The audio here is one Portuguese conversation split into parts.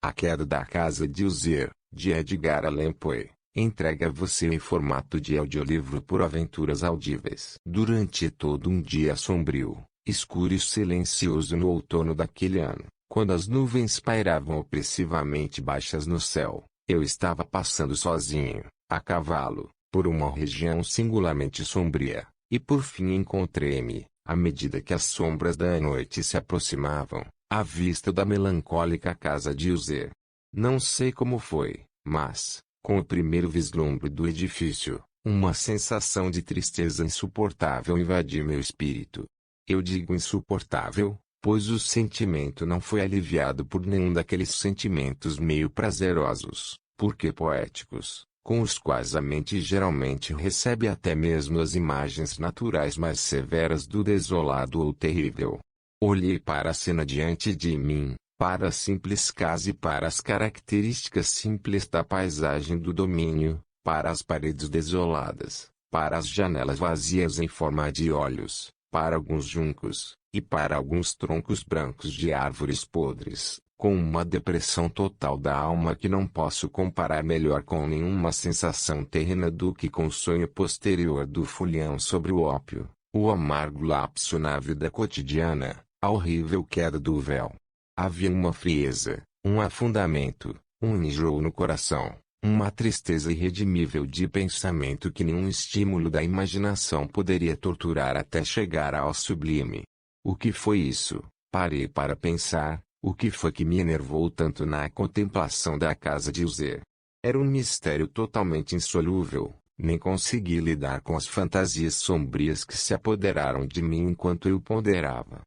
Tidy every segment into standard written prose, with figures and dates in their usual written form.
A Queda da Casa de Usher, de Edgar Allan Poe, entrega a você em formato de audiolivro por aventuras audíveis. Durante todo um dia sombrio, escuro e silencioso no outono daquele ano, quando as nuvens pairavam opressivamente baixas no céu, eu estava passando sozinho, a cavalo, por uma região singularmente sombria, e por fim encontrei-me, à medida que as sombras da noite se aproximavam, à vista da melancólica casa de Usher. Não sei como foi, mas, com o primeiro vislumbre do edifício, uma sensação de tristeza insuportável invadiu meu espírito. Eu digo insuportável, pois o sentimento não foi aliviado por nenhum daqueles sentimentos meio prazerosos, porque poéticos, com os quais a mente geralmente recebe até mesmo as imagens naturais mais severas do desolado ou terrível. Olhei para a cena diante de mim, para a simples casa e para as características simples da paisagem do domínio, para as paredes desoladas, para as janelas vazias em forma de olhos, para alguns juncos, e para alguns troncos brancos de árvores podres, com uma depressão total da alma que não posso comparar melhor com nenhuma sensação terrena do que com o sonho posterior do folião sobre o ópio, o amargo lapso na vida cotidiana, a horrível queda do véu. Havia uma frieza, um afundamento, um enjoo no coração, uma tristeza irredimível de pensamento que nenhum estímulo da imaginação poderia torturar até chegar ao sublime. O que foi isso? Parei para pensar, o que foi que me enervou tanto na contemplação da casa de Usher? Era um mistério totalmente insolúvel, nem consegui lidar com as fantasias sombrias que se apoderaram de mim enquanto eu ponderava.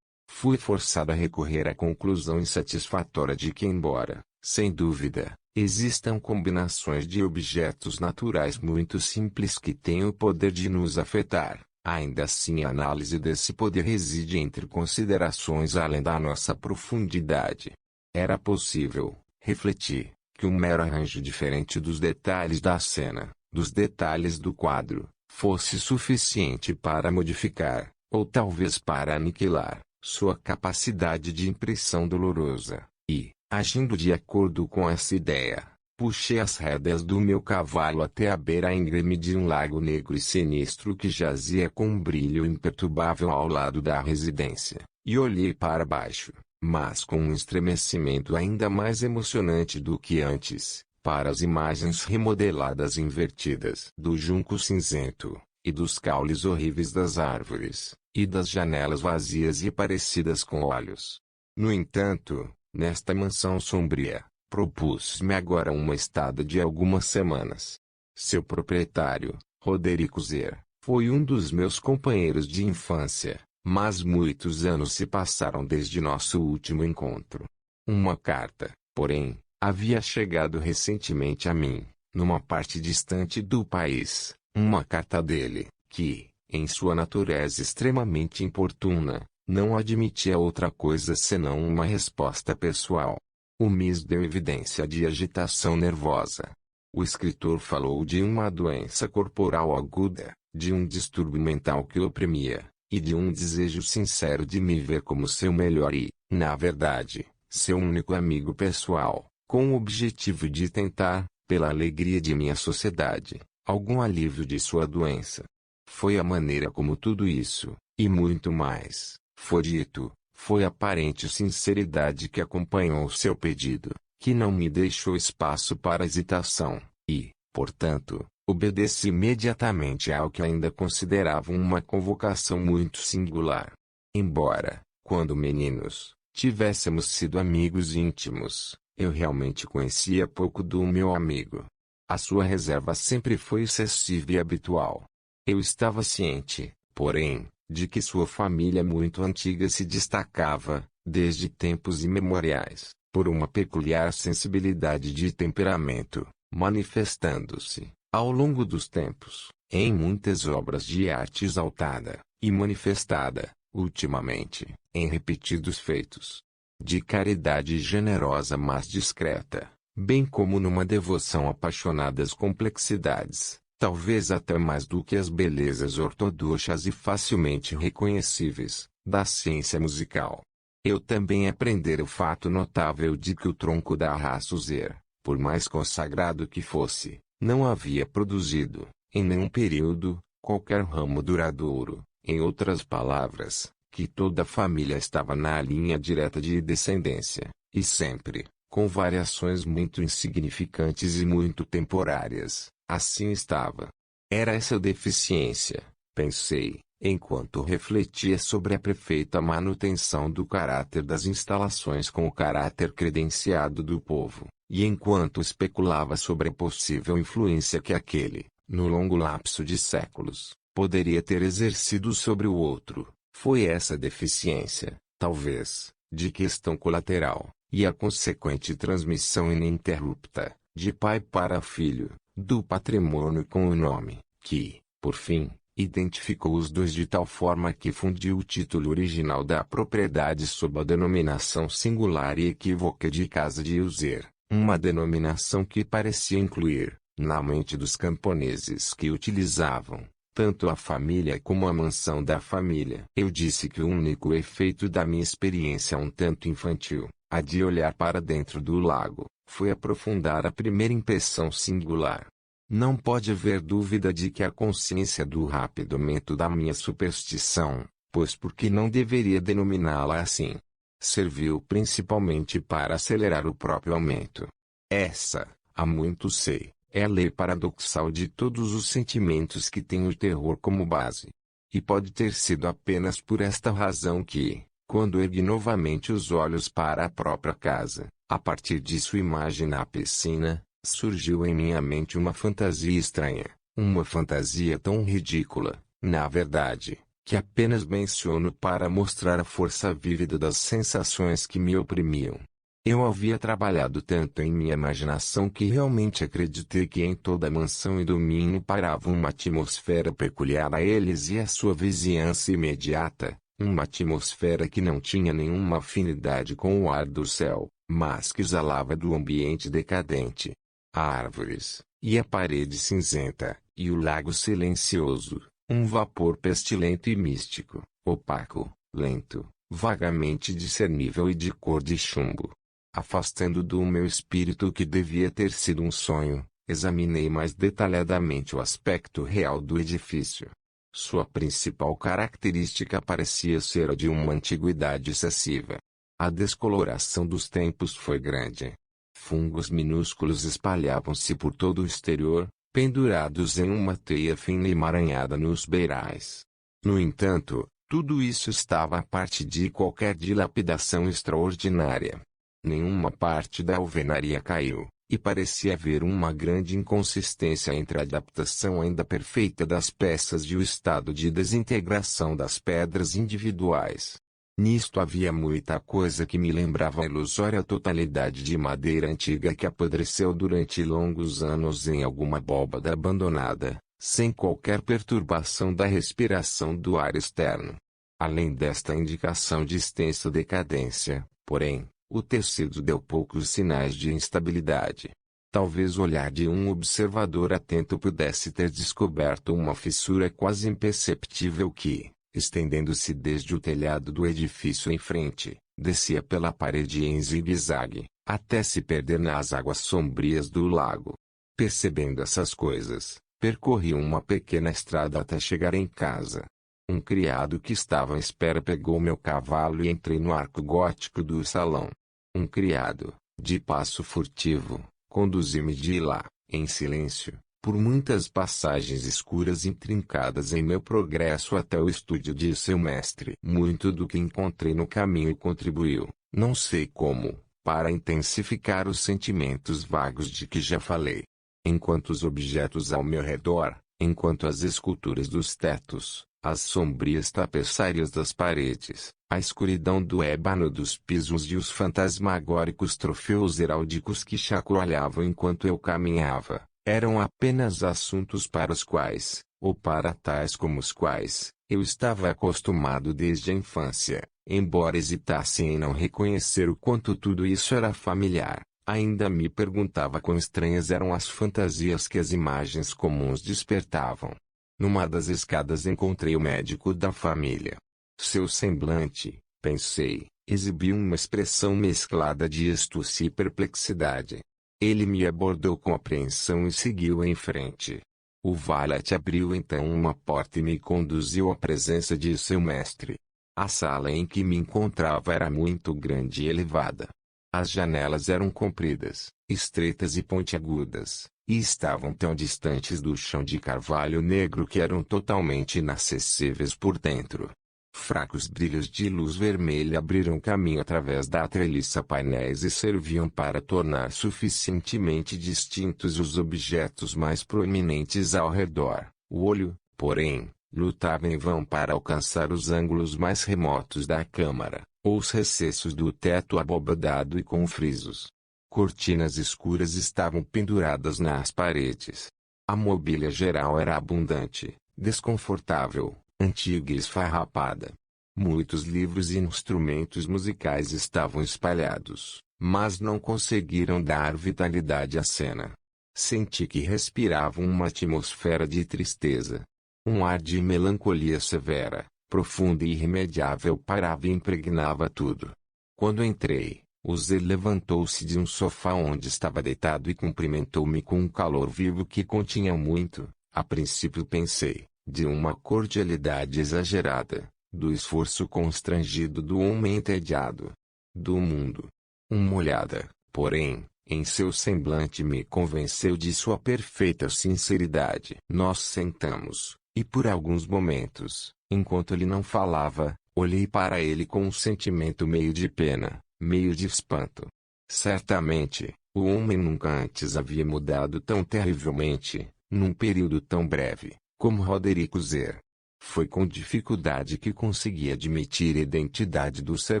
Fui forçado a recorrer à conclusão insatisfatória de que, embora, sem dúvida, existam combinações de objetos naturais muito simples que têm o poder de nos afetar, ainda assim a análise desse poder reside entre considerações além da nossa profundidade. Era possível, refleti, que um mero arranjo diferente dos detalhes da cena, dos detalhes do quadro, fosse suficiente para modificar, ou talvez para aniquilar, sua capacidade de impressão dolorosa, e, agindo de acordo com essa ideia, puxei as rédeas do meu cavalo até a beira íngreme de um lago negro e sinistro que jazia com um brilho imperturbável ao lado da residência, e olhei para baixo, mas com um estremecimento ainda mais emocionante do que antes, para as imagens remodeladas e invertidas do junco cinzento, e dos caules horríveis das árvores, e das janelas vazias e parecidas com olhos. No entanto, nesta mansão sombria, propus-me agora uma estada de algumas semanas. Seu proprietário, Roderick Usher, foi um dos meus companheiros de infância, mas muitos anos se passaram desde nosso último encontro. Uma carta, porém, havia chegado recentemente a mim, numa parte distante do país, uma carta dele, que, em sua natureza extremamente importuna, não admitia outra coisa senão uma resposta pessoal. O miss deu evidência de agitação nervosa. O escritor falou de uma doença corporal aguda, de um distúrbio mental que o oprimia, e de um desejo sincero de me ver como seu melhor e, na verdade, seu único amigo pessoal, com o objetivo de tentar, pela alegria de minha sociedade, algum alívio de sua doença. Foi a maneira como tudo isso, e muito mais, foi dito, foi a aparente sinceridade que acompanhou seu pedido, que não me deixou espaço para hesitação, e, portanto, obedeci imediatamente ao que ainda considerava uma convocação muito singular. Embora, quando meninos, tivéssemos sido amigos íntimos, eu realmente conhecia pouco do meu amigo. A sua reserva sempre foi excessiva e habitual. Eu estava ciente, porém, de que sua família muito antiga se destacava, desde tempos imemoriais, por uma peculiar sensibilidade de temperamento, manifestando-se, ao longo dos tempos, em muitas obras de arte exaltada, e manifestada, ultimamente, em repetidos feitos de caridade generosa mas discreta, bem como numa devoção apaixonada às complexidades, talvez até mais do que as belezas ortodoxas e facilmente reconhecíveis, da ciência musical. Eu também aprendera o fato notável de que o tronco da raça User, por mais consagrado que fosse, não havia produzido, em nenhum período, qualquer ramo duradouro. Em outras palavras, que toda a família estava na linha direta de descendência, e sempre, com variações muito insignificantes e muito temporárias, assim estava. Era essa deficiência, pensei, enquanto refletia sobre a perfeita manutenção do caráter das instalações com o caráter credenciado do povo, e enquanto especulava sobre a possível influência que aquele, no longo lapso de séculos, poderia ter exercido sobre o outro. Foi essa deficiência, talvez, de questão colateral, e a consequente transmissão ininterrupta, de pai para filho, do patrimônio com o nome, que, por fim, identificou os dois de tal forma que fundiu o título original da propriedade sob a denominação singular e equívoca de Casa de User, uma denominação que parecia incluir, na mente dos camponeses que utilizavam, tanto a família como a mansão da família. Eu disse que o único efeito da minha experiência um tanto infantil, a de olhar para dentro do lago, foi aprofundar a primeira impressão singular. Não pode haver dúvida de que a consciência do rápido aumento da minha superstição, pois por que não deveria denominá-la assim, serviu principalmente para acelerar o próprio aumento. Essa, há muito sei, é a lei paradoxal de todos os sentimentos que têm o terror como base. E pode ter sido apenas por esta razão que, quando ergui novamente os olhos para a própria casa, a partir de sua imagem na piscina, surgiu em minha mente uma fantasia estranha, uma fantasia tão ridícula, na verdade, que apenas menciono para mostrar a força vívida das sensações que me oprimiam. Eu havia trabalhado tanto em minha imaginação que realmente acreditei que em toda a mansão e domínio pairava uma atmosfera peculiar a eles e à sua vizinhança imediata, uma atmosfera que não tinha nenhuma afinidade com o ar do céu, mas que exalava do ambiente decadente. Árvores, e a parede cinzenta, e o lago silencioso, um vapor pestilento e místico, opaco, lento, vagamente discernível e de cor de chumbo. Afastando do meu espírito o que devia ter sido um sonho, examinei mais detalhadamente o aspecto real do edifício. Sua principal característica parecia ser a de uma antiguidade excessiva. A descoloração dos tempos foi grande. Fungos minúsculos espalhavam-se por todo o exterior, pendurados em uma teia fina e emaranhada nos beirais. No entanto, tudo isso estava à parte de qualquer dilapidação extraordinária. Nenhuma parte da alvenaria caiu, e parecia haver uma grande inconsistência entre a adaptação ainda perfeita das peças e o estado de desintegração das pedras individuais. Nisto havia muita coisa que me lembrava a ilusória totalidade de madeira antiga que apodreceu durante longos anos em alguma abóbada abandonada, sem qualquer perturbação da respiração do ar externo. Além desta indicação de extensa decadência, porém, o tecido deu poucos sinais de instabilidade. Talvez o olhar de um observador atento pudesse ter descoberto uma fissura quase imperceptível que, estendendo-se desde o telhado do edifício em frente, descia pela parede em zigue-zague, até se perder nas águas sombrias do lago. Percebendo essas coisas, percorri uma pequena estrada até chegar em casa. Um criado que estava à espera pegou meu cavalo e entrei no arco gótico do salão. Um criado, de passo furtivo, conduziu-me de lá, em silêncio, por muitas passagens escuras intrincadas em meu progresso até o estúdio de seu mestre. Muito do que encontrei no caminho contribuiu, não sei como, para intensificar os sentimentos vagos de que já falei. Enquanto os objetos ao meu redor, enquanto as esculturas dos tetos, as sombrias tapeçarias das paredes, a escuridão do ébano dos pisos e os fantasmagóricos troféus heráldicos que chacoalhavam enquanto eu caminhava, eram apenas assuntos para os quais, ou para tais como os quais, eu estava acostumado desde a infância, embora hesitasse em não reconhecer o quanto tudo isso era familiar. Ainda me perguntava quão estranhas eram as fantasias que as imagens comuns despertavam. Numa das escadas encontrei o médico da família. Seu semblante, pensei, Exibiu uma expressão mesclada de astúcia e perplexidade. Ele me abordou com apreensão e seguiu em frente. O valet abriu então uma porta e me conduziu à presença de seu mestre. A sala em que me encontrava era muito grande e elevada. As janelas eram compridas, estreitas e pontiagudas, e estavam tão distantes do chão de carvalho negro que eram totalmente inacessíveis por dentro. Fracos brilhos de luz vermelha abriram caminho através da treliça painéis e serviam para tornar suficientemente distintos os objetos mais proeminentes ao redor. O olho, porém, lutava em vão para alcançar os ângulos mais remotos da câmara, ou os recessos do teto abobadado e com frisos. Cortinas escuras estavam penduradas nas paredes. A mobília geral era abundante, desconfortável, antiga e esfarrapada. Muitos livros e instrumentos musicais estavam espalhados, mas não conseguiram dar vitalidade à cena. Senti que respiravam uma atmosfera de tristeza. Um ar de melancolia severa, profunda e irremediável pairava e impregnava tudo. Quando entrei, o Zé levantou-se de um sofá onde estava deitado e cumprimentou-me com um calor vivo que continha muito, a princípio pensei, de uma cordialidade exagerada, do esforço constrangido do homem entediado. Do mundo. Uma olhada, porém, em seu semblante me convenceu de sua perfeita sinceridade. Nós sentamos, e por alguns momentos, enquanto ele não falava, olhei para ele com um sentimento meio de pena, meio de espanto. Certamente, o homem nunca antes havia mudado tão terrivelmente, num período tão breve, como Roderico Zer. Foi com dificuldade que consegui admitir a identidade do ser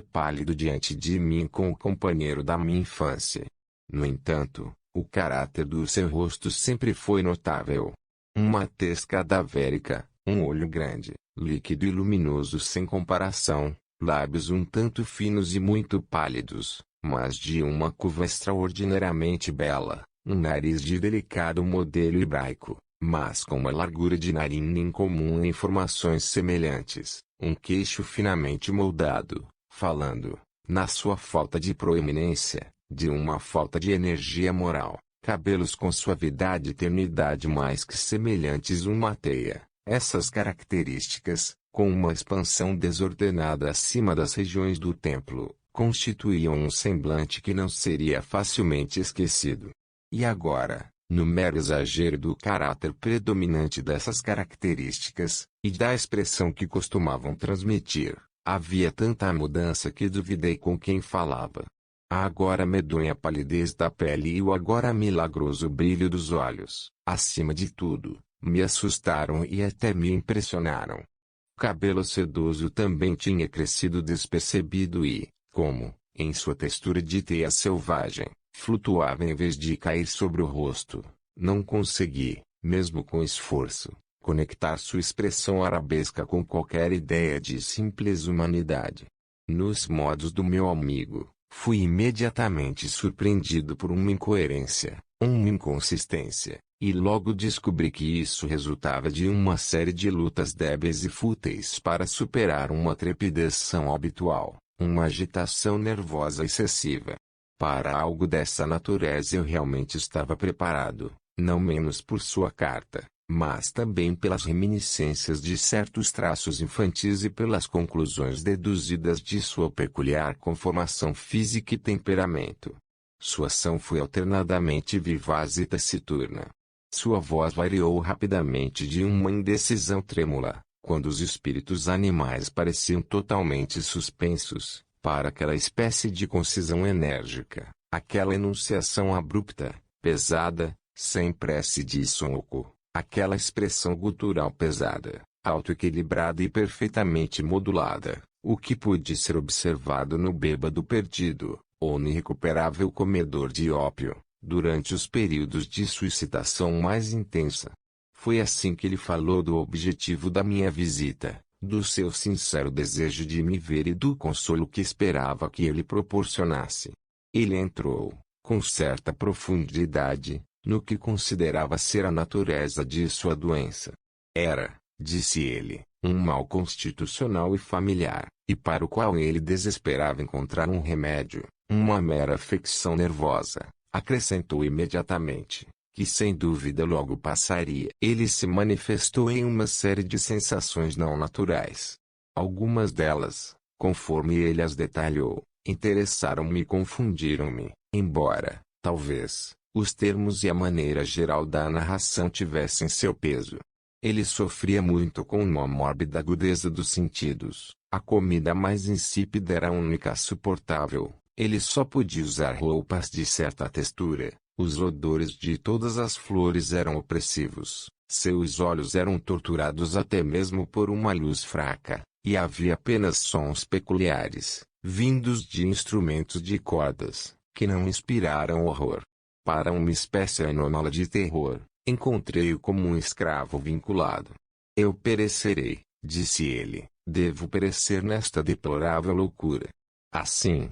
pálido diante de mim com o companheiro da minha infância. No entanto, o caráter do seu rosto sempre foi notável. Uma tez cadavérica, um olho grande, líquido e luminoso sem comparação, lábios um tanto finos e muito pálidos, mas de uma curva extraordinariamente bela, um nariz de delicado modelo hebraico, mas com uma largura de narina incomum em formações semelhantes, um queixo finamente moldado, falando, na sua falta de proeminência, de uma falta de energia moral, cabelos com suavidade e eternidade mais que semelhantes uma teia. Essas características, com uma expansão desordenada acima das regiões do templo, constituíam um semblante que não seria facilmente esquecido. E agora, no mero exagero do caráter predominante dessas características, e da expressão que costumavam transmitir, havia tanta mudança que duvidei com quem falava. A agora medonha palidez da pele e o agora milagroso brilho dos olhos, acima de tudo, me assustaram e até me impressionaram. O cabelo sedoso também tinha crescido despercebido e, como, em sua textura de teia selvagem, flutuava em vez de cair sobre o rosto. Não consegui, mesmo com esforço, conectar sua expressão arabesca com qualquer ideia de simples humanidade. Nos modos do meu amigo, fui imediatamente surpreendido por uma incoerência, uma inconsistência, e logo descobri que isso resultava de uma série de lutas débeis e fúteis para superar uma trepidação habitual, uma agitação nervosa excessiva. Para algo dessa natureza eu realmente estava preparado, não menos por sua carta, mas também pelas reminiscências de certos traços infantis e pelas conclusões deduzidas de sua peculiar conformação física e temperamento. Sua ação foi alternadamente vivaz e taciturna. Sua voz variou rapidamente de uma indecisão trêmula, quando os espíritos animais pareciam totalmente suspensos, para aquela espécie de concisão enérgica, aquela enunciação abrupta, pesada, sem prece de soco, aquela expressão gutural pesada, autoequilibrada e perfeitamente modulada, o que pôde ser observado no bêbado perdido, ou no irrecuperável comedor de ópio, durante os períodos de sua excitação mais intensa. Foi assim que ele falou do objetivo da minha visita, do seu sincero desejo de me ver e do consolo que esperava que ele proporcionasse. Ele entrou, com certa profundidade, no que considerava ser a natureza de sua doença. Era, disse ele, um mal constitucional e familiar, e para o qual ele desesperava encontrar um remédio, uma mera afecção nervosa, acrescentou imediatamente, que sem dúvida logo passaria. Ele se manifestou em uma série de sensações não naturais. Algumas delas, conforme ele as detalhou, interessaram-me e confundiram-me, embora, talvez, os termos e a maneira geral da narração tivessem seu peso. Ele sofria muito com uma mórbida agudeza dos sentidos. A comida mais insípida era a única suportável. Ele só podia usar roupas de certa textura. Os odores de todas as flores eram opressivos. Seus olhos eram torturados até mesmo por uma luz fraca. E havia apenas sons peculiares, vindos de instrumentos de cordas, que não inspiraram horror. Para uma espécie anômala de terror, encontrei-o como um escravo vinculado. Eu perecerei, disse ele, devo perecer nesta deplorável loucura. Assim,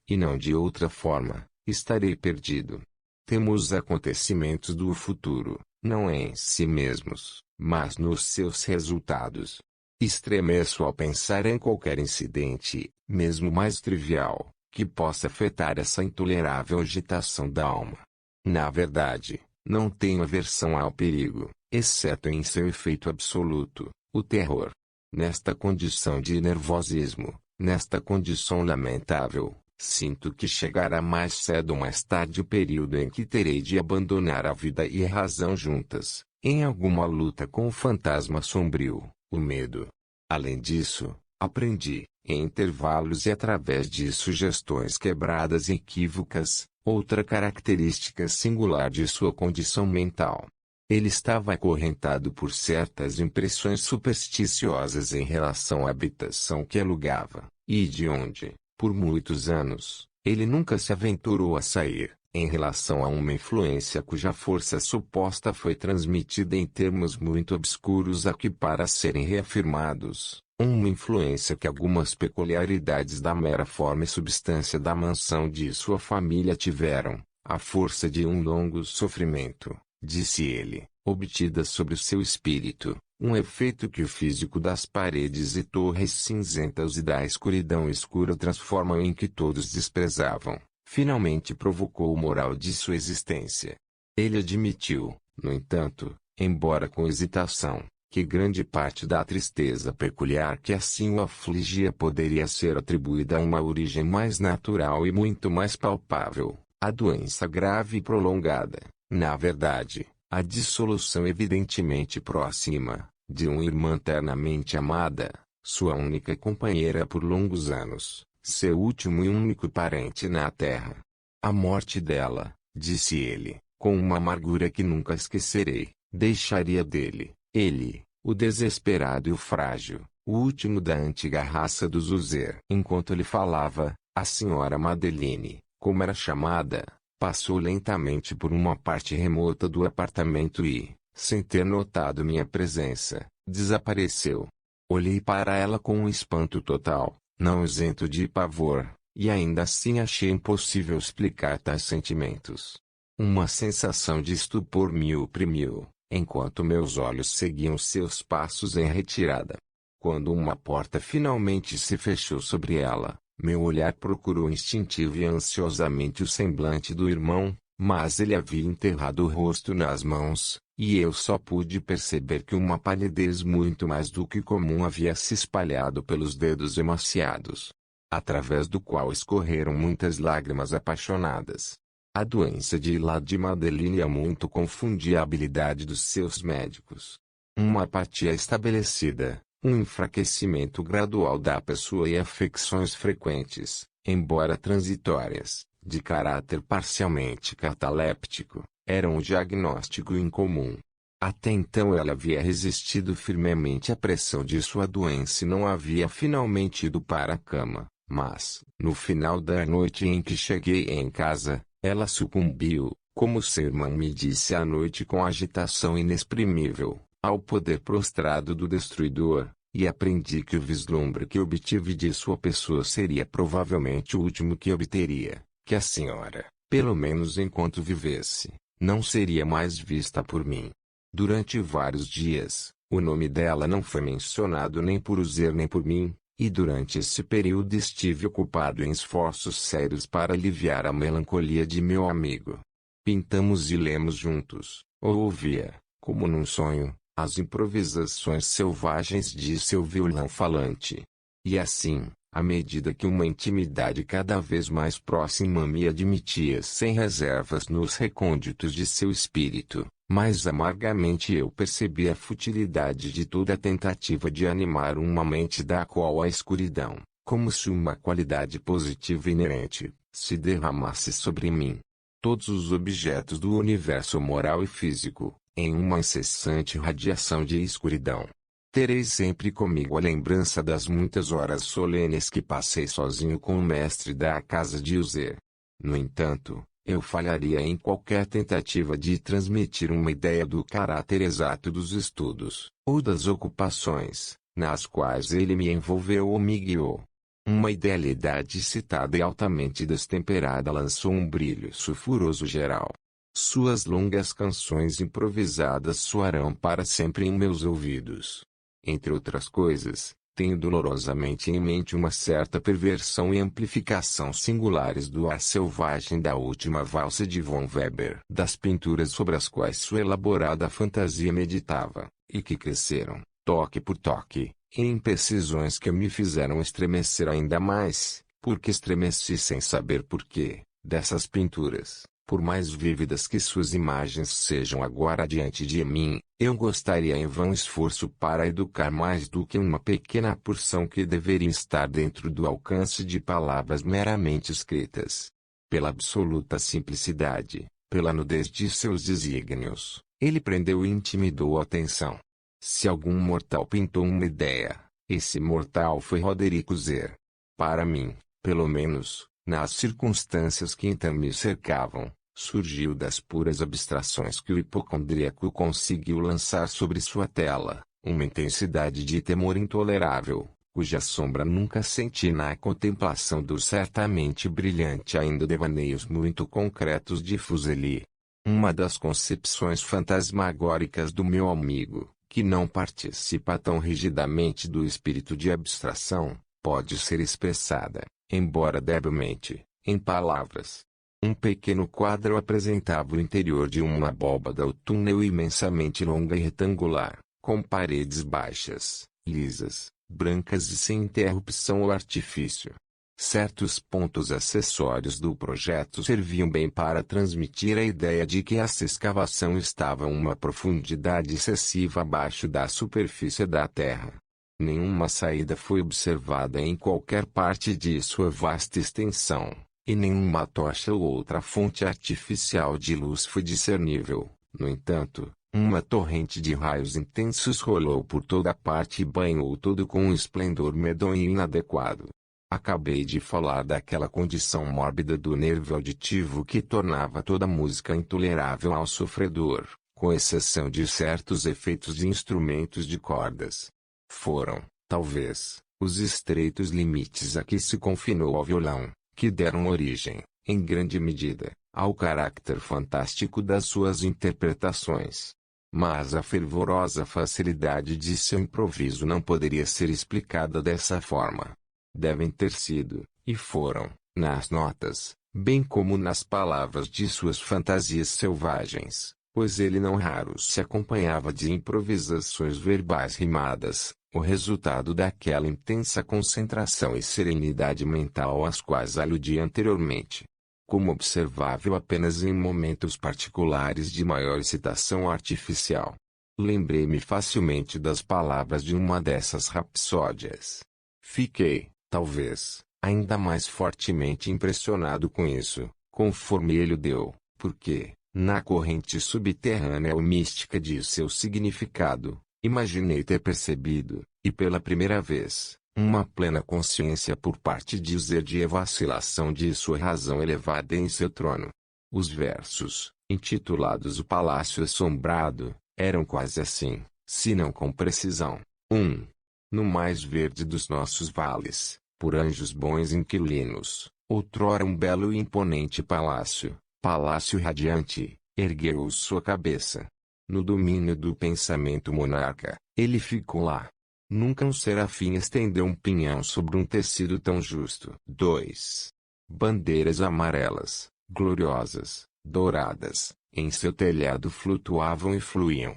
e não de outra forma, estarei perdido. Temos os acontecimentos do futuro, não em si mesmos, mas nos seus resultados. Estremeço ao pensar em qualquer incidente, mesmo mais trivial, que possa afetar essa intolerável agitação da alma. Na verdade, não tenho aversão ao perigo, exceto em seu efeito absoluto, o terror. Nesta condição de nervosismo, nesta condição lamentável, sinto que chegará mais cedo ou mais tarde o período em que terei de abandonar a vida e a razão juntas, em alguma luta com o fantasma sombrio, o medo. Além disso, aprendi, em intervalos e através de sugestões quebradas e equívocas, outra característica singular de sua condição mental. Ele estava acorrentado por certas impressões supersticiosas em relação à habitação que alugava, e de onde, por muitos anos, ele nunca se aventurou a sair, em relação a uma influência cuja força suposta foi transmitida em termos muito obscuros aqui para serem reafirmados, uma influência que algumas peculiaridades da mera forma e substância da mansão de sua família tiveram, a força de um longo sofrimento, disse ele, obtida sobre o seu espírito, um efeito que o físico das paredes e torres cinzentas e da escuridão escura transformam em que todos desprezavam, finalmente provocou o moral de sua existência. Ele admitiu, no entanto, embora com hesitação, que grande parte da tristeza peculiar que assim o afligia poderia ser atribuída a uma origem mais natural e muito mais palpável, a doença grave e prolongada, na verdade, a dissolução evidentemente próxima, de uma irmã ternamente amada, sua única companheira por longos anos, seu último e único parente na terra. A morte dela, disse ele, com uma amargura que nunca esquecerei, deixaria dele, ele, o desesperado e o frágil, o último da antiga raça dos Uzer. Enquanto ele falava, a senhora Madeline, como era chamada, passou lentamente por uma parte remota do apartamento e, sem ter notado minha presença, desapareceu. Olhei para ela com um espanto total, não isento de pavor, e ainda assim achei impossível explicar tais sentimentos. Uma sensação de estupor me oprimiu, enquanto meus olhos seguiam seus passos em retirada. Quando uma porta finalmente se fechou sobre ela, meu olhar procurou instintivo e ansiosamente o semblante do irmão, mas ele havia enterrado o rosto nas mãos, e eu só pude perceber que uma palidez muito mais do que comum havia se espalhado pelos dedos emaciados, através do qual escorreram muitas lágrimas apaixonadas. A doença de Lady Madeline muito confundia a habilidade dos seus médicos. Uma apatia estabelecida, um enfraquecimento gradual da pessoa e afecções frequentes, embora transitórias, de caráter parcialmente cataléptico, eram um diagnóstico incomum. Até então ela havia resistido firmemente à pressão de sua doença e não havia finalmente ido para a cama, mas, no final da noite em que cheguei em casa, ela sucumbiu, como seu irmão me disse à noite com agitação inexprimível, ao poder prostrado do destruidor, e aprendi que o vislumbre que obtive de sua pessoa seria provavelmente o último que obteria, que a senhora, pelo menos enquanto vivesse, não seria mais vista por mim. Durante vários dias, o nome dela não foi mencionado nem por Uzer nem por mim, E durante esse período estive ocupado em esforços sérios para aliviar a melancolia de meu amigo. Pintamos e lemos juntos, ou ouvia, como num sonho, as improvisações selvagens de seu violão falante. E assim, à medida que uma intimidade cada vez mais próxima me admitia sem reservas nos recônditos de seu espírito, mais amargamente eu percebi a futilidade de toda tentativa de animar uma mente da qual a escuridão, como se uma qualidade positiva inerente, se derramasse sobre mim. Todos os objetos do universo moral e físico, em uma incessante radiação de escuridão. Terei sempre comigo a lembrança das muitas horas solenes que passei sozinho com o mestre da casa de Uzer. No entanto, eu falharia em qualquer tentativa de transmitir uma ideia do caráter exato dos estudos, ou das ocupações, nas quais ele me envolveu ou me guiou. Uma idealidade citada e altamente destemperada lançou um brilho sulfuroso geral. Suas longas canções improvisadas soarão para sempre em meus ouvidos. Entre outras coisas, tenho dolorosamente em mente uma certa perversão e amplificação singulares do ar selvagem da última valsa de von Weber, das pinturas sobre as quais sua elaborada fantasia meditava, e que cresceram, toque por toque, em imprecisões que me fizeram estremecer ainda mais, porque estremeci sem saber porquê, dessas pinturas. Por mais vívidas que suas imagens sejam agora diante de mim, eu gostaria em vão esforço para educar mais do que uma pequena porção que deveria estar dentro do alcance de palavras meramente escritas. Pela absoluta simplicidade, pela nudez de seus desígnios, ele prendeu e intimidou a atenção. Se algum mortal pintou uma ideia, esse mortal foi Roderick Uzer. Para mim, pelo menos, nas circunstâncias que então me cercavam, surgiu das puras abstrações que o hipocondríaco conseguiu lançar sobre sua tela, uma intensidade de temor intolerável, cuja sombra nunca senti na contemplação dos certamente brilhante ainda devaneios muito concretos de Fuseli. Uma das concepções fantasmagóricas do meu amigo, que não participa tão rigidamente do espírito de abstração, pode ser expressada, embora debilmente, em palavras. Um pequeno quadro apresentava o interior de uma abóbada ou túnel imensamente longa e retangular, com paredes baixas, lisas, brancas e sem interrupção ou artifício. Certos pontos acessórios do projeto serviam bem para transmitir a ideia de que essa escavação estava a uma profundidade excessiva abaixo da superfície da Terra. Nenhuma saída foi observada em qualquer parte de sua vasta extensão. E nenhuma tocha ou outra fonte artificial de luz foi discernível. No entanto, uma torrente de raios intensos rolou por toda parte e banhou todo com um esplendor medonho e inadequado. Acabei de falar daquela condição mórbida do nervo auditivo que tornava toda música intolerável ao sofredor, com exceção de certos efeitos de instrumentos de cordas. Foram, talvez, os estreitos limites a que se confinou ao violão, que deram origem, em grande medida, ao caráter fantástico das suas interpretações. Mas a fervorosa facilidade de seu improviso não poderia ser explicada dessa forma. Devem ter sido, e foram, nas notas, bem como nas palavras de suas fantasias selvagens, pois ele não raro se acompanhava de improvisações verbais rimadas, o resultado daquela intensa concentração e serenidade mental às quais aludi anteriormente. Como observável apenas em momentos particulares de maior excitação artificial. Lembrei-me facilmente das palavras de uma dessas rapsódias. Fiquei, talvez, ainda mais fortemente impressionado com isso, conforme ele o deu, porque, na corrente subterrânea ou mística de seu significado, imaginei ter percebido, e pela primeira vez, uma plena consciência por parte de Uzer de vacilação de sua razão elevada em seu trono. Os versos, intitulados O Palácio Assombrado, eram quase assim, se não com precisão. 1. No mais verde dos nossos vales, por anjos bons inquilinos, outrora um belo e imponente palácio, palácio radiante, ergueu sua cabeça. No domínio do pensamento monarca, ele ficou lá. Nunca um serafim estendeu um pinhão sobre um tecido tão justo. 2. Bandeiras amarelas, gloriosas, douradas, em seu telhado flutuavam e fluíam.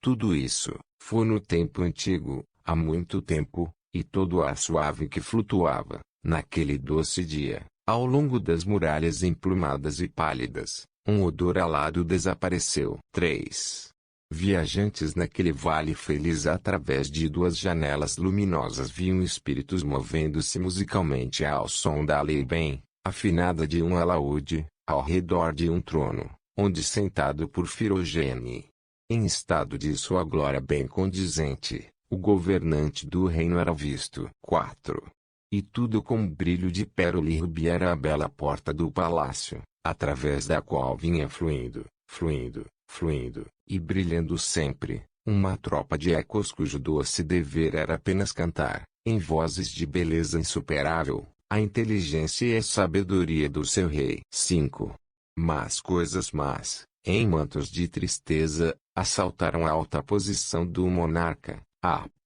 Tudo isso, foi no tempo antigo, há muito tempo, e todo o ar suave que flutuava, naquele doce dia, ao longo das muralhas emplumadas e pálidas, um odor alado desapareceu. 3. Viajantes naquele vale feliz através de duas janelas luminosas viam espíritos movendo-se musicalmente ao som da lei bem afinada de um alaúde, ao redor de um trono, onde sentado por Firogene, em estado de sua glória bem condizente, o governante do reino era visto. 4. E tudo com brilho de pérola e rubi era a bela porta do palácio, através da qual vinha fluindo, e brilhando sempre, uma tropa de ecos cujo doce dever era apenas cantar, em vozes de beleza insuperável, a inteligência e a sabedoria do seu rei. 5. Mas, em mantos de tristeza, assaltaram a alta posição do monarca.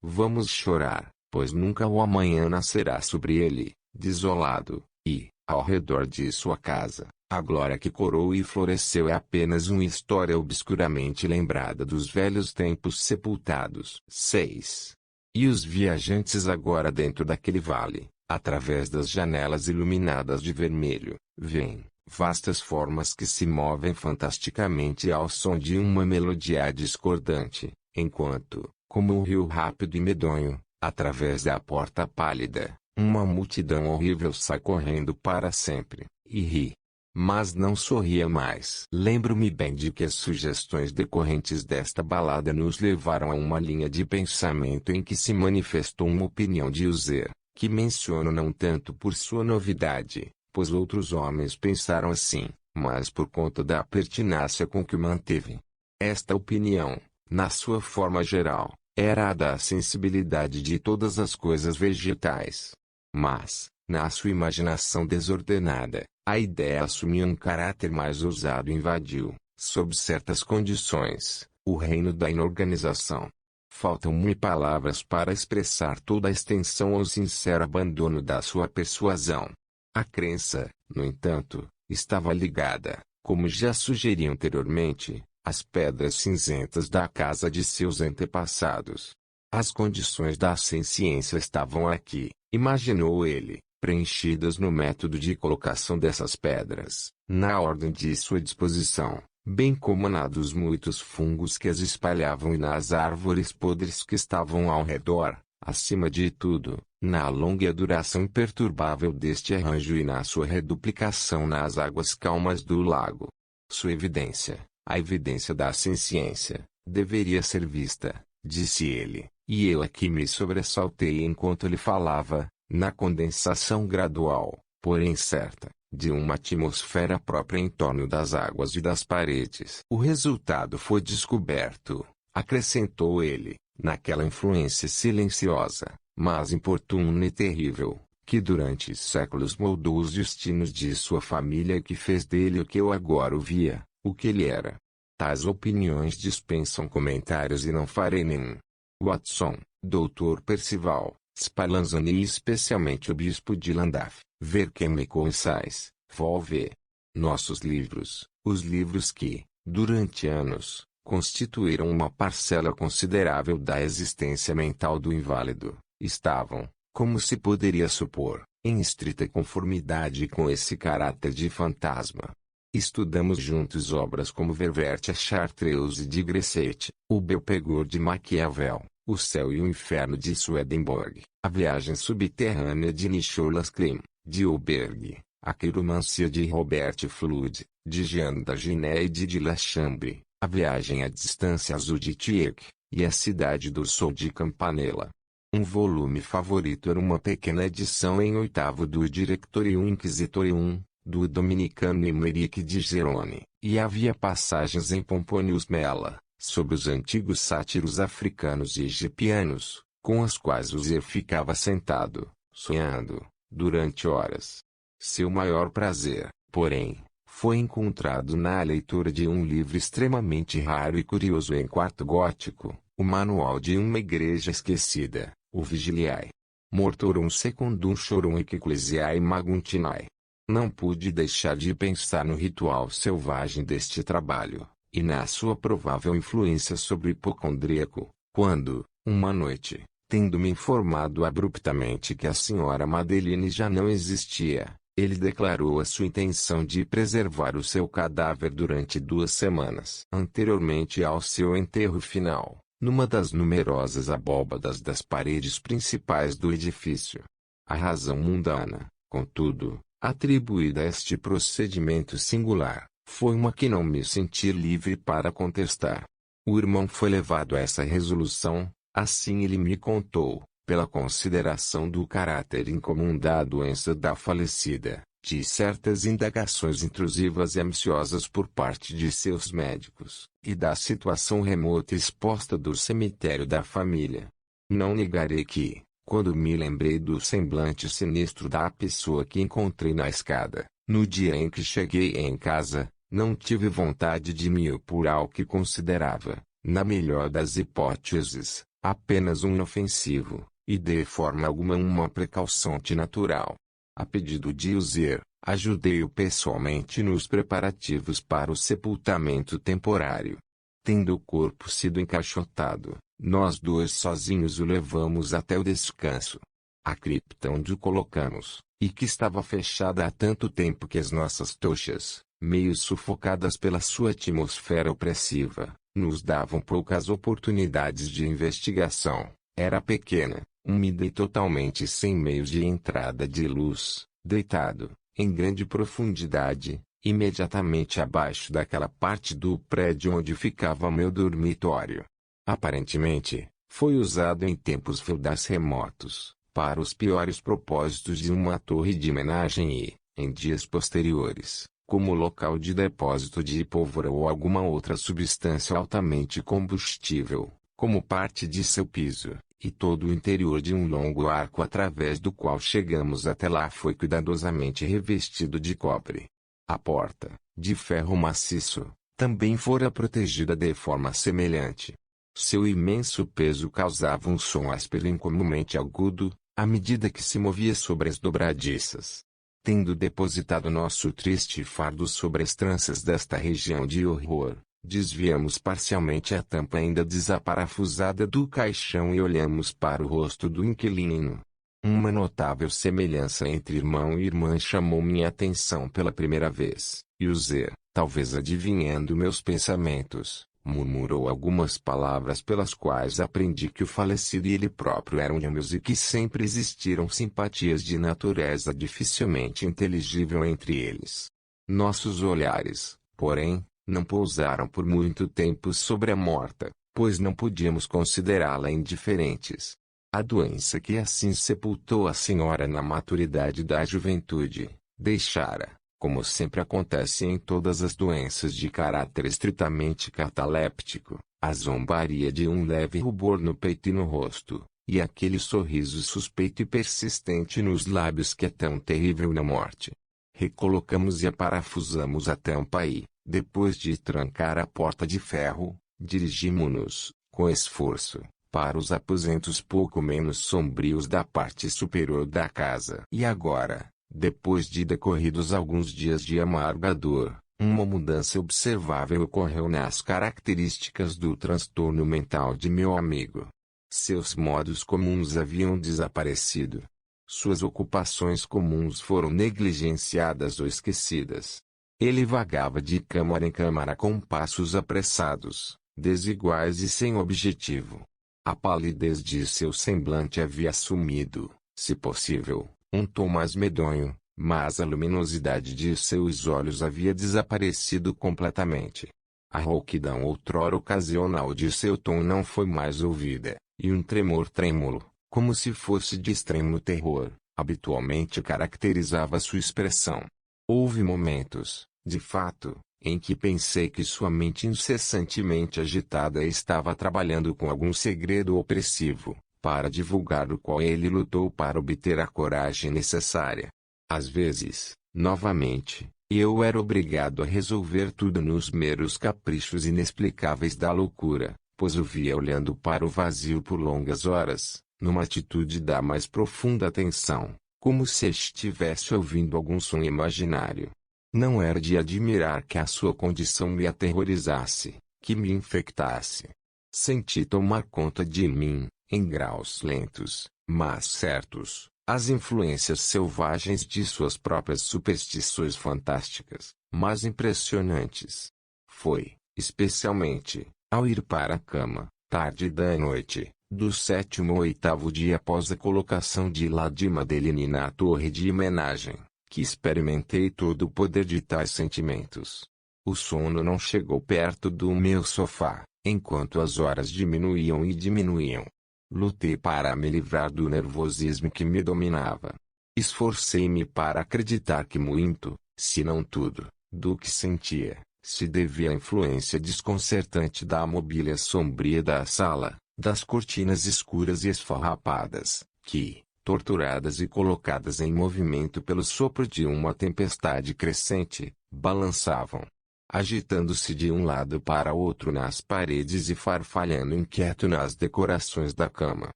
Vamos chorar, pois nunca o amanhã nascerá sobre ele, desolado, e, ao redor de sua casa, a glória que coroou e floresceu é apenas uma história obscuramente lembrada dos velhos tempos sepultados. 6. E os viajantes agora dentro daquele vale, através das janelas iluminadas de vermelho, veem vastas formas que se movem fantasticamente ao som de uma melodia discordante, enquanto, como um rio rápido e medonho, através da porta pálida, uma multidão horrível sai correndo para sempre, e ri. Mas não sorria mais. Lembro-me bem de que as sugestões decorrentes desta balada nos levaram a uma linha de pensamento em que se manifestou uma opinião de User, que menciono não tanto por sua novidade, pois outros homens pensaram assim, mas por conta da pertinácia com que manteve. Esta opinião, na sua forma geral, era a da sensibilidade de todas as coisas vegetais. Mas, na sua imaginação desordenada, a ideia assumia um caráter mais ousado e invadiu, sob certas condições, o reino da inorganização. Faltam-me palavras para expressar toda a extensão ou sincero abandono da sua persuasão. A crença, no entanto, estava ligada, como já sugeri anteriormente, às pedras cinzentas da casa de seus antepassados. As condições da ciência estavam aqui, imaginou ele, preenchidas no método de colocação dessas pedras, na ordem de sua disposição, bem como na dos muitos fungos que as espalhavam e nas árvores podres que estavam ao redor, acima de tudo, na longa duração imperturbável deste arranjo e na sua reduplicação nas águas calmas do lago. Sua evidência, a evidência da ciência, deveria ser vista, disse ele, e eu aqui me sobressaltei enquanto ele falava, na condensação gradual, porém certa, de uma atmosfera própria em torno das águas e das paredes. O resultado foi descoberto, acrescentou ele, naquela influência silenciosa, mas importuna e terrível, que durante séculos moldou os destinos de sua família e que fez dele o que eu agora o via, o que ele era. Tais opiniões dispensam comentários e não farei nenhum. Watson, Dr. Percival, Spallanzani e especialmente o bispo de Llandaff, Verkemi Concise, Vol. V. Nossos livros, os livros que, durante anos, constituíram uma parcela considerável da existência mental do inválido, estavam, como se poderia supor, em estrita conformidade com esse caráter de fantasma. Estudamos juntos obras como Ververte a Chartreuse de Gresset, o Belpegor de Maquiavel, O Céu e o Inferno de Swedenborg, A Viagem Subterrânea de Nicholas Klein, de Oberg, A Quiromancia de Robert Flood, de Jean Dagenet e de La Chambre, A Viagem à Distância Azul de Tieck, e A Cidade do Sol de Campanella. Um volume favorito era uma pequena edição em oitavo do Directorium Inquisitorium, do dominicano Emeric de Gerone, e havia passagens em Pomponius Mela, sobre os antigos sátiros africanos e egipcianos, com as quais User ficava sentado, sonhando, durante horas. Seu maior prazer, porém, foi encontrado na leitura de um livro extremamente raro e curioso em quarto gótico, O manual de uma igreja esquecida, o Vigiliae. Mortorum secundum chorum ecclesiae maguntinai. Não pude deixar de pensar no ritual selvagem deste trabalho, e na sua provável influência sobre o hipocondríaco, quando, uma noite, tendo-me informado abruptamente que a senhora Madeline já não existia, ele declarou a sua intenção de preservar o seu cadáver durante 2 semanas anteriormente ao seu enterro final, numa das numerosas abóbadas das paredes principais do edifício. A razão mundana, contudo, atribuída a este procedimento singular, foi uma que não me senti livre para contestar. O irmão foi levado a essa resolução, assim ele me contou, pela consideração do caráter incomum da doença da falecida, de certas indagações intrusivas e ambiciosas por parte de seus médicos, e da situação remota e exposta do cemitério da família. Não negarei que, quando me lembrei do semblante sinistro da pessoa que encontrei na escada, no dia em que cheguei em casa, não tive vontade de me opor ao que considerava, na melhor das hipóteses, apenas um inofensivo, e de forma alguma uma precaução antinatural. A pedido de Uzier, ajudei-o pessoalmente nos preparativos para o sepultamento temporário. Tendo o corpo sido encaixotado, nós 2 sozinhos o levamos até o descanso. A cripta onde o colocamos, e que estava fechada há tanto tempo que as nossas tochas, meio sufocadas pela sua atmosfera opressiva, nos davam poucas oportunidades de investigação, era pequena, úmida e totalmente sem meios de entrada de luz, deitado, em grande profundidade, imediatamente abaixo daquela parte do prédio onde ficava meu dormitório. Aparentemente, foi usado em tempos feudais remotos, para os piores propósitos de uma torre de homenagem e, em dias posteriores, como local de depósito de pólvora ou alguma outra substância altamente combustível, como parte de seu piso, e todo o interior de um longo arco através do qual chegamos até lá foi cuidadosamente revestido de cobre. A porta, de ferro maciço, também fora protegida de forma semelhante. Seu imenso peso causava um som áspero e incomumente agudo, à medida que se movia sobre as dobradiças. Tendo depositado nosso triste fardo sobre as tranças desta região de horror, desviamos parcialmente a tampa ainda desaparafusada do caixão e olhamos para o rosto do inquilino. Uma notável semelhança entre irmão e irmã chamou minha atenção pela primeira vez, e Uzier, talvez adivinhando meus pensamentos, murmurou algumas palavras pelas quais aprendi que o falecido e ele próprio eram gêmeos e que sempre existiram simpatias de natureza dificilmente inteligível entre eles. Nossos olhares, porém, não pousaram por muito tempo sobre a morta, pois não podíamos considerá-la indiferentes. A doença que assim sepultou a senhora na maturidade da juventude, deixara, como sempre acontece em todas as doenças de caráter estritamente cataléptico, a zombaria de um leve rubor no peito e no rosto, e aquele sorriso suspeito e persistente nos lábios que é tão terrível na morte. Recolocamos e aparafusamos a tampa e, depois de trancar a porta de ferro, dirigimo-nos, com esforço, para os aposentos pouco menos sombrios da parte superior da casa. E agora, depois de decorridos alguns dias de amarga dor, uma mudança observável ocorreu nas características do transtorno mental de meu amigo. Seus modos comuns haviam desaparecido. Suas ocupações comuns foram negligenciadas ou esquecidas. Ele vagava de câmara em câmara com passos apressados, desiguais e sem objetivo. A palidez de seu semblante havia assumido, se possível, um tom mais medonho, mas a luminosidade de seus olhos havia desaparecido completamente. A rouquidão outrora ocasional de seu tom não foi mais ouvida, e um tremor trêmulo, como se fosse de extremo terror, habitualmente caracterizava sua expressão. Houve momentos, de fato, em que pensei que sua mente incessantemente agitada estava trabalhando com algum segredo opressivo, para divulgar o qual ele lutou para obter a coragem necessária. Às vezes, novamente, eu era obrigado a resolver tudo nos meros caprichos inexplicáveis da loucura, pois o via olhando para o vazio por longas horas, numa atitude da mais profunda atenção, como se estivesse ouvindo algum som imaginário. Não era de admirar que a sua condição me aterrorizasse, que me infectasse. Senti tomar conta de mim, em graus lentos, mas certos, as influências selvagens de suas próprias superstições fantásticas, mas impressionantes. Foi, especialmente, ao ir para a cama, tarde da noite, do 7º ou 8º dia após a colocação de Lady Madeline na torre de homenagem, que experimentei todo o poder de tais sentimentos. O sono não chegou perto do meu sofá, enquanto as horas diminuíam e diminuíam. Lutei para me livrar do nervosismo que me dominava. Esforcei-me para acreditar que muito, se não tudo, do que sentia, se devia à influência desconcertante da mobília sombria da sala, das cortinas escuras e esfarrapadas, que, torturadas e colocadas em movimento pelo sopro de uma tempestade crescente, balançavam, agitando-se de um lado para outro nas paredes e farfalhando inquieto nas decorações da cama.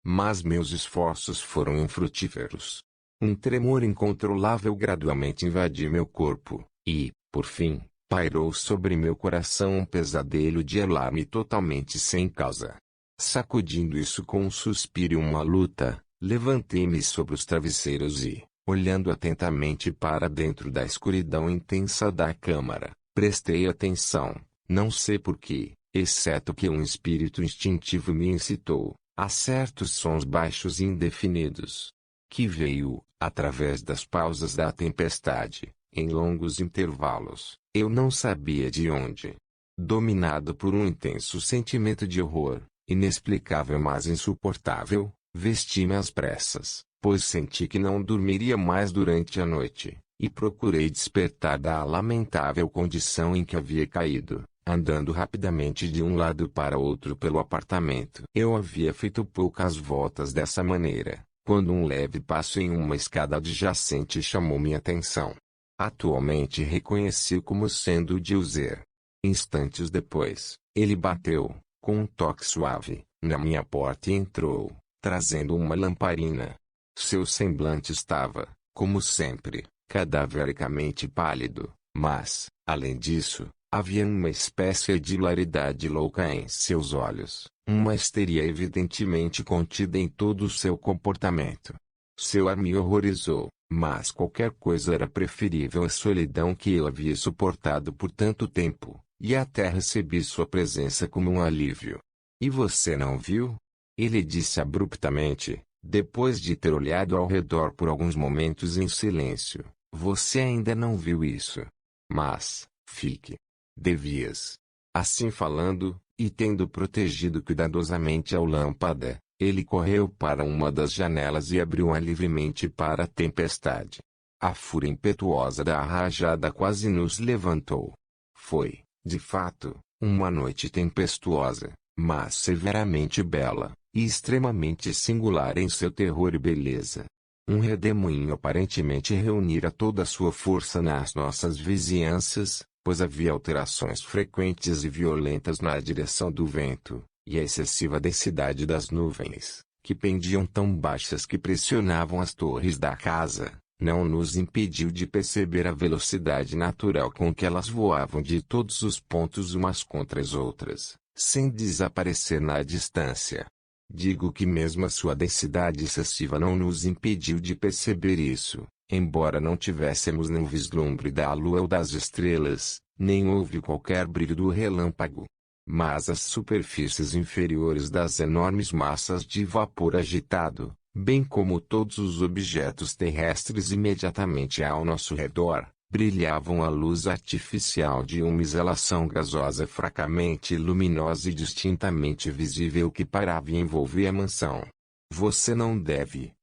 Mas meus esforços foram infrutíferos. Um tremor incontrolável gradualmente invadiu meu corpo, e, por fim, pairou sobre meu coração um pesadelo de alarme totalmente sem causa. Sacudindo isso com um suspiro e uma luta, levantei-me sobre os travesseiros e, olhando atentamente para dentro da escuridão intensa da câmara, prestei atenção, não sei porquê, exceto que um espírito instintivo me incitou, a certos sons baixos e indefinidos, que veio, através das pausas da tempestade, em longos intervalos, eu não sabia de onde. Dominado por um intenso sentimento de horror, inexplicável mas insuportável, vesti-me às pressas, pois senti que não dormiria mais durante a noite, e procurei despertar da lamentável condição em que havia caído, andando rapidamente de um lado para outro pelo apartamento. Eu havia feito poucas voltas dessa maneira, quando um leve passo em uma escada adjacente chamou minha atenção. Atualmente reconheci como sendo o de Uzer. Instantes depois, ele bateu, com um toque suave, na minha porta e entrou, trazendo uma lamparina. Seu semblante estava, como sempre, cadavericamente pálido, mas, além disso, havia uma espécie de hilaridade louca em seus olhos, uma histeria evidentemente contida em todo o seu comportamento. Seu ar me horrorizou, mas qualquer coisa era preferível à solidão que eu havia suportado por tanto tempo, e até recebi sua presença como um alívio. E você não viu? Ele disse abruptamente, depois de ter olhado ao redor por alguns momentos em silêncio. Você ainda não viu isso. Mas, fique. Devias. Assim falando, e tendo protegido cuidadosamente a lâmpada, ele correu para uma das janelas e abriu-a livremente para a tempestade. A fúria impetuosa da rajada quase nos levantou. Foi, de fato, uma noite tempestuosa, mas severamente bela, e extremamente singular em seu terror e beleza. Um redemoinho aparentemente reunira toda a sua força nas nossas vizinhanças, pois havia alterações frequentes e violentas na direção do vento, e a excessiva densidade das nuvens, que pendiam tão baixas que pressionavam as torres da casa, não nos impediu de perceber a velocidade natural com que elas voavam de todos os pontos umas contra as outras, sem desaparecer na distância. Digo que mesmo a sua densidade excessiva não nos impediu de perceber isso, embora não tivéssemos nem vislumbre da lua ou das estrelas, nem houve qualquer brilho do relâmpago. Mas as superfícies inferiores das enormes massas de vapor agitado, bem como todos os objetos terrestres imediatamente ao nosso redor, brilhavam à luz artificial de uma exalação gasosa fracamente luminosa e distintamente visível que parava e envolvia a mansão. Você não deve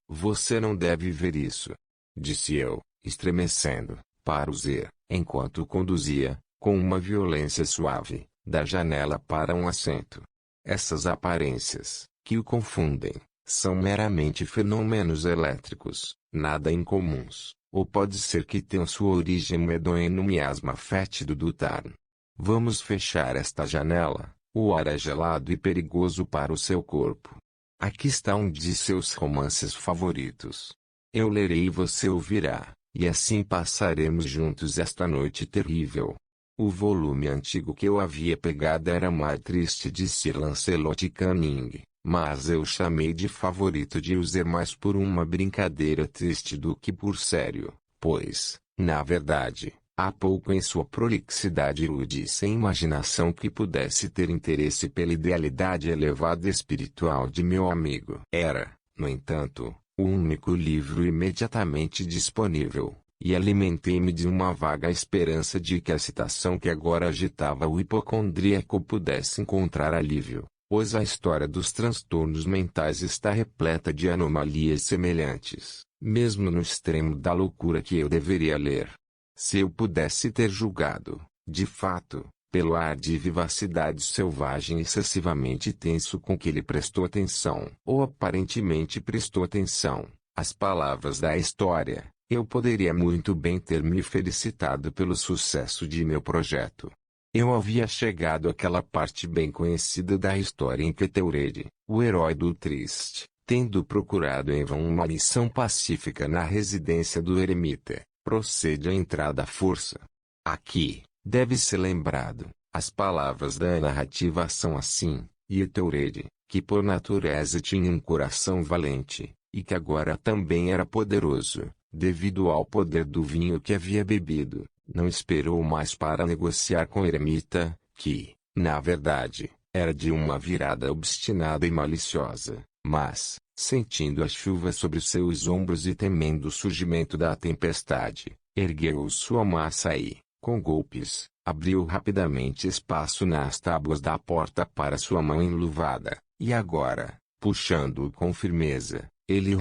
ver isso, disse eu, estremecendo, para Uzer, enquanto o conduzia, com uma violência suave, da janela para um assento. Essas aparências, que o confundem, são meramente fenômenos elétricos, nada incomuns. Ou pode ser que tenha sua origem medonha no miasma fétido do Tarn. Vamos fechar esta janela, O ar é gelado e perigoso para o seu corpo. Aqui está um de seus romances favoritos. Eu lerei e você ouvirá, e assim passaremos juntos esta noite terrível. O volume antigo que eu havia pegado era Mar Triste de Sir Lancelot Canning, mas eu chamei de favorito de user mais por uma brincadeira triste do que por sério, pois, na verdade, há pouco em sua prolixidade ilude e sem imaginação que pudesse ter interesse pela idealidade elevada espiritual de meu amigo. Era, no entanto, o único livro imediatamente disponível, e alimentei-me de uma vaga esperança de que a citação que agora agitava o hipocondríaco pudesse encontrar alívio, pois a história dos transtornos mentais está repleta de anomalias semelhantes, mesmo no extremo da loucura que eu deveria ler. Se eu pudesse ter julgado, de fato, pelo ar de vivacidade selvagem excessivamente tenso com que ele prestou atenção, ou aparentemente prestou atenção, às palavras da história, eu poderia muito bem ter me felicitado pelo sucesso de meu projeto. Eu havia chegado àquela parte bem conhecida da história em que Teurede, o herói do Triste, tendo procurado em vão uma missão pacífica na residência do eremita, procede à entrada à força. Aqui, deve ser lembrado, as palavras da narrativa são assim, e Teurede, que por natureza tinha um coração valente, e que agora também era poderoso, devido ao poder do vinho que havia bebido, não esperou mais para negociar com o eremita, que, na verdade, era de uma virada obstinada e maliciosa, mas, sentindo a chuva sobre seus ombros e temendo o surgimento da tempestade, ergueu sua massa e, com golpes, abriu rapidamente espaço nas tábuas da porta para sua mão enluvada, e agora, puxando-o com firmeza, ele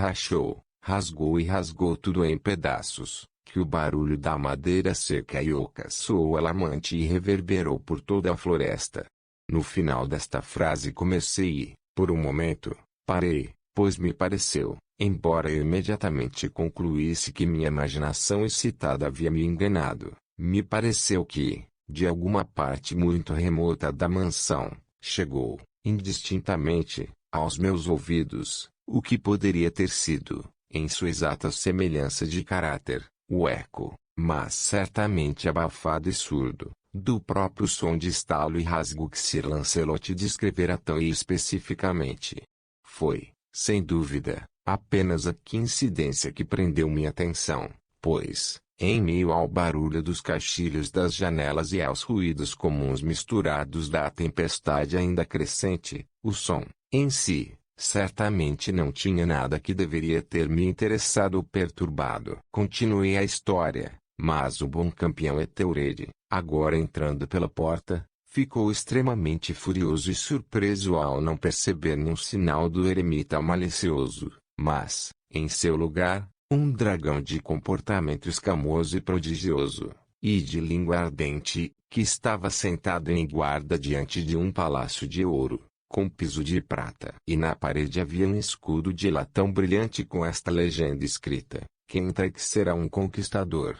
rasgou e rasgou tudo em pedaços, que o barulho da madeira seca e oca soou alarmante e reverberou por toda a floresta. No final desta frase comecei e, por um momento, parei, pois me pareceu, embora eu imediatamente concluísse que minha imaginação excitada havia me enganado, me pareceu que, de alguma parte muito remota da mansão, chegou, indistintamente, aos meus ouvidos, o que poderia ter sido, em sua exata semelhança de caráter, o eco, mas certamente abafado e surdo, do próprio som de estalo e rasgo que Sir Lancelot descrevera tão especificamente. Foi, sem dúvida, apenas a coincidência que prendeu minha atenção, pois, em meio ao barulho dos caixilhos das janelas e aos ruídos comuns misturados da tempestade ainda crescente, o som, em si, certamente não tinha nada que deveria ter me interessado ou perturbado. Continuei a história, mas o bom campeão Eteurede, agora entrando pela porta, ficou extremamente furioso e surpreso ao não perceber nenhum sinal do eremita malicioso, mas, em seu lugar, um dragão de comportamento escamoso e prodigioso, e de língua ardente, que estava sentado em guarda diante de um palácio de ouro, com piso de prata. E na parede havia um escudo de latão brilhante com esta legenda escrita: quem entra que será um conquistador.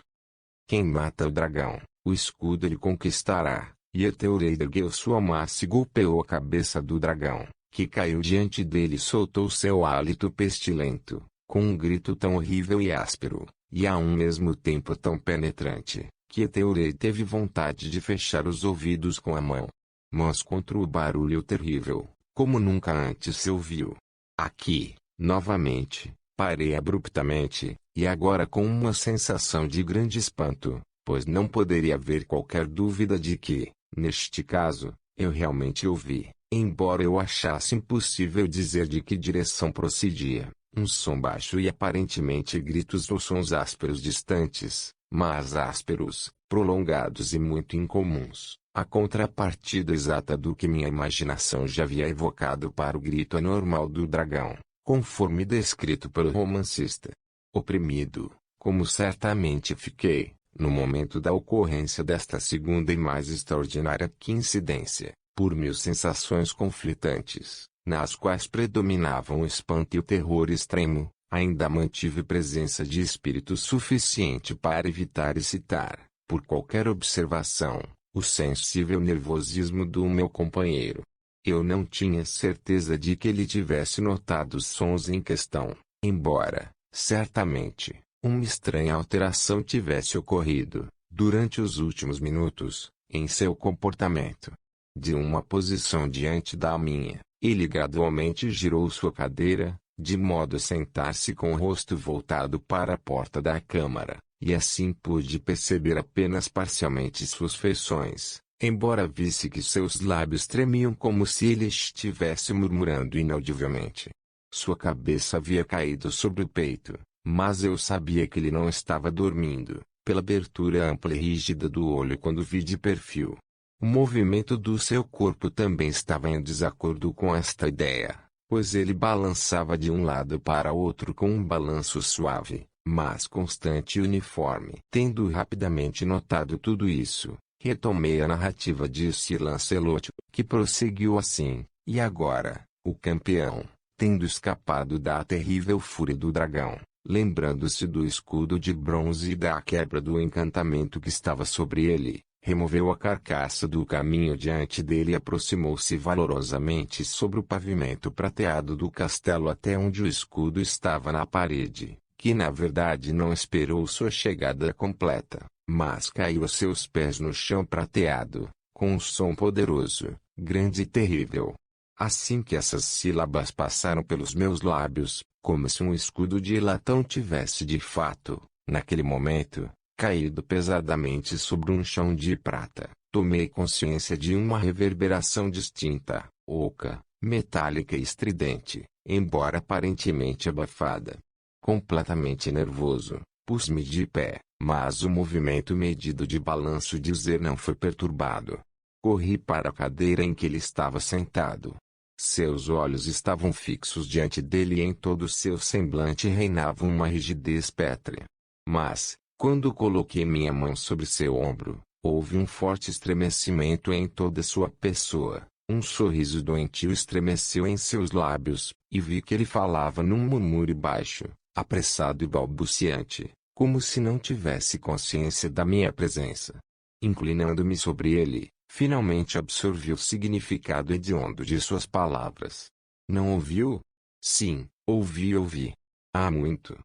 Quem mata o dragão, o escudo lhe conquistará. E Eteurede ergueu sua massa e golpeou a cabeça do dragão, que caiu diante dele e soltou seu hálito pestilento, com um grito tão horrível e áspero, e a um mesmo tempo tão penetrante, que Eteurede teve vontade de fechar os ouvidos com a mão. Mas contra o barulho terrível, como nunca antes se ouviu. Aqui, novamente, parei abruptamente, e agora com uma sensação de grande espanto, pois não poderia haver qualquer dúvida de que, neste caso, eu realmente ouvi, embora eu achasse impossível dizer de que direção procedia, um som baixo e aparentemente gritos ou sons ásperos distantes, mas ásperos, prolongados e muito incomuns, a contrapartida exata do que minha imaginação já havia evocado para o grito anormal do dragão, conforme descrito pelo romancista. Oprimido, como certamente fiquei, no momento da ocorrência desta segunda e mais extraordinária coincidência, por mil sensações conflitantes, nas quais predominavam o espanto e o terror extremo, ainda mantive presença de espírito suficiente para evitar excitar, por qualquer observação, o sensível nervosismo do meu companheiro. Eu não tinha certeza de que ele tivesse notado os sons em questão, embora, certamente, uma estranha alteração tivesse ocorrido, durante os últimos minutos, em seu comportamento. De uma posição diante da minha, ele gradualmente girou sua cadeira, de modo a sentar-se com o rosto voltado para a porta da câmara, e assim pude perceber apenas parcialmente suas feições, embora visse que seus lábios tremiam como se ele estivesse murmurando inaudivelmente. Sua cabeça havia caído sobre o peito, mas eu sabia que ele não estava dormindo, pela abertura ampla e rígida do olho quando vi de perfil. O movimento do seu corpo também estava em desacordo com esta ideia, pois ele balançava de um lado para outro com um balanço suave, mas constante e uniforme. Tendo rapidamente notado tudo isso, retomei a narrativa de Sir Lancelot, que prosseguiu assim: e agora, o campeão, tendo escapado da terrível fúria do dragão, lembrando-se do escudo de bronze e da quebra do encantamento que estava sobre ele, removeu a carcaça do caminho diante dele e aproximou-se valorosamente sobre o pavimento prateado do castelo até onde o escudo estava na parede, que na verdade não esperou sua chegada completa, mas caiu a seus pés no chão prateado, com um som poderoso, grande e terrível. Assim que essas sílabas passaram pelos meus lábios, como se um escudo de latão tivesse de fato, naquele momento, caído pesadamente sobre um chão de prata, tomei consciência de uma reverberação distinta, oca, metálica e estridente, embora aparentemente abafada. Completamente nervoso, pus-me de pé, mas o movimento medido de balanço de Zer não foi perturbado. Corri para a cadeira em que ele estava sentado. Seus olhos estavam fixos diante dele e em todo o seu semblante reinava uma rigidez pétrea. Mas, quando coloquei minha mão sobre seu ombro, houve um forte estremecimento em toda sua pessoa, um sorriso doentio estremeceu em seus lábios, e vi que ele falava num murmúrio baixo, apressado e balbuciante, como se não tivesse consciência da minha presença. Inclinando-me sobre ele, finalmente absorvi o significado hediondo de suas palavras. Não ouviu? Sim, ouvi. Há muito,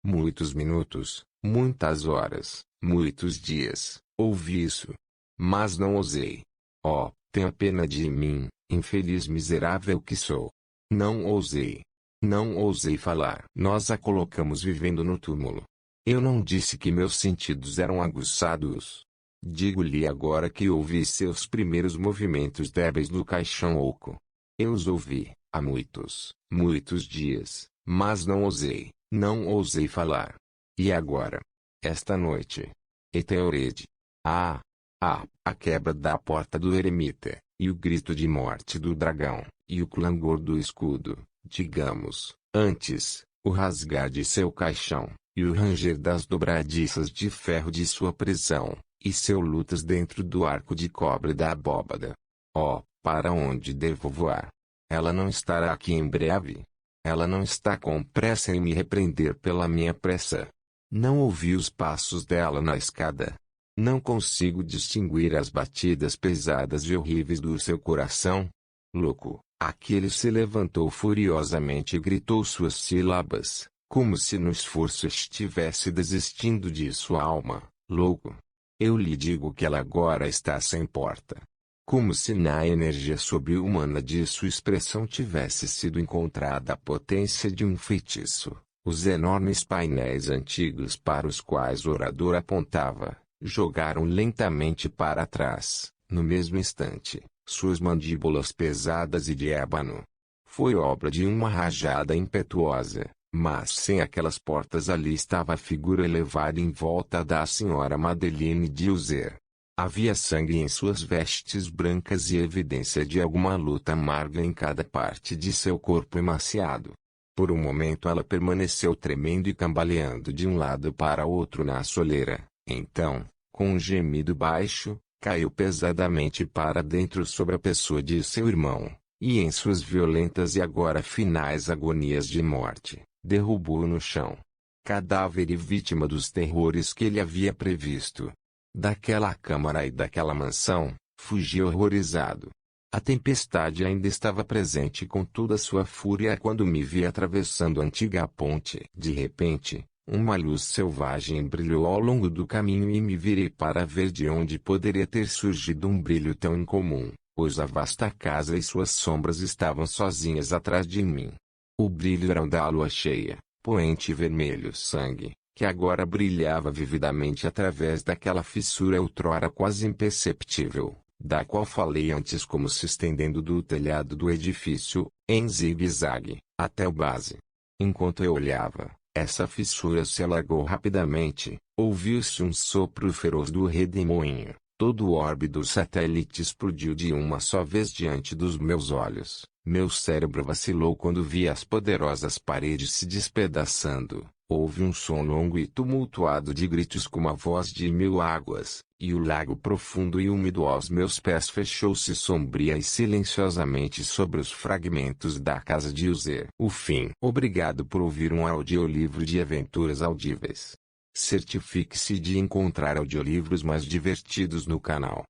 muitos minutos, muitas horas, muitos dias, ouvi isso. Mas não ousei. Oh, tenha pena de mim, infeliz miserável que sou. Não ousei. Não ousei falar. Nós a colocamos vivendo no túmulo. Eu não disse que meus sentidos eram aguçados. Digo-lhe agora que ouvi seus primeiros movimentos débeis no caixão oco. Eu os ouvi, há muitos dias, mas não ousei falar. E agora? Esta noite. Eteorede. A quebra da porta do eremita, e o grito de morte do dragão, e o clangor do escudo, digamos, antes, o rasgar de seu caixão, e o ranger das dobradiças de ferro de sua prisão, e seu lutas dentro do arco de cobre da abóbada. Oh, para onde devo voar? Ela não estará aqui em breve? Ela não está com pressa em me repreender pela minha pressa. Não ouvi os passos dela na escada. Não consigo distinguir as batidas pesadas e horríveis do seu coração. Louco, aquele se levantou furiosamente e gritou suas sílabas, como se no esforço estivesse desistindo de sua alma. Louco. Eu lhe digo que ela agora está sem porta. Como se na energia sobre-humana de sua expressão tivesse sido encontrada a potência de um feitiço, os enormes painéis antigos para os quais o orador apontava, jogaram lentamente para trás, no mesmo instante, suas mandíbulas pesadas e de ébano. Foi obra de uma rajada impetuosa, mas sem aquelas portas ali estava a figura elevada em volta da senhora Madeleine de Uzer. Havia sangue em suas vestes brancas e evidência de alguma luta amarga em cada parte de seu corpo emaciado. Por um momento ela permaneceu tremendo e cambaleando de um lado para outro na soleira. Então, com um gemido baixo, caiu pesadamente para dentro sobre a pessoa de seu irmão, e em suas violentas e agora finais agonias de morte, derrubou-o no chão. Cadáver e vítima dos terrores que ele havia previsto. Daquela câmara e daquela mansão, fugi horrorizado. A tempestade ainda estava presente com toda a sua fúria quando me vi atravessando a antiga ponte. De repente, uma luz selvagem brilhou ao longo do caminho e me virei para ver de onde poderia ter surgido um brilho tão incomum, pois a vasta casa e suas sombras estavam sozinhas atrás de mim. O brilho era o da lua cheia, poente vermelho sangue, que agora brilhava vividamente através daquela fissura outrora quase imperceptível, da qual falei antes, como se estendendo do telhado do edifício, em zigue-zague, até o base. Enquanto eu olhava, essa fissura se alargou rapidamente, ouviu-se um sopro feroz do redemoinho, todo o orbe do satélite explodiu de uma só vez diante dos meus olhos, meu cérebro vacilou quando vi as poderosas paredes se despedaçando. Houve um som longo e tumultuado de gritos como a voz de mil águas, e o lago profundo e úmido aos meus pés fechou-se sombria e silenciosamente sobre os fragmentos da casa de Uzer. O fim. Obrigado por ouvir um audiolivro de aventuras audíveis. Certifique-se de encontrar audiolivros mais divertidos no canal.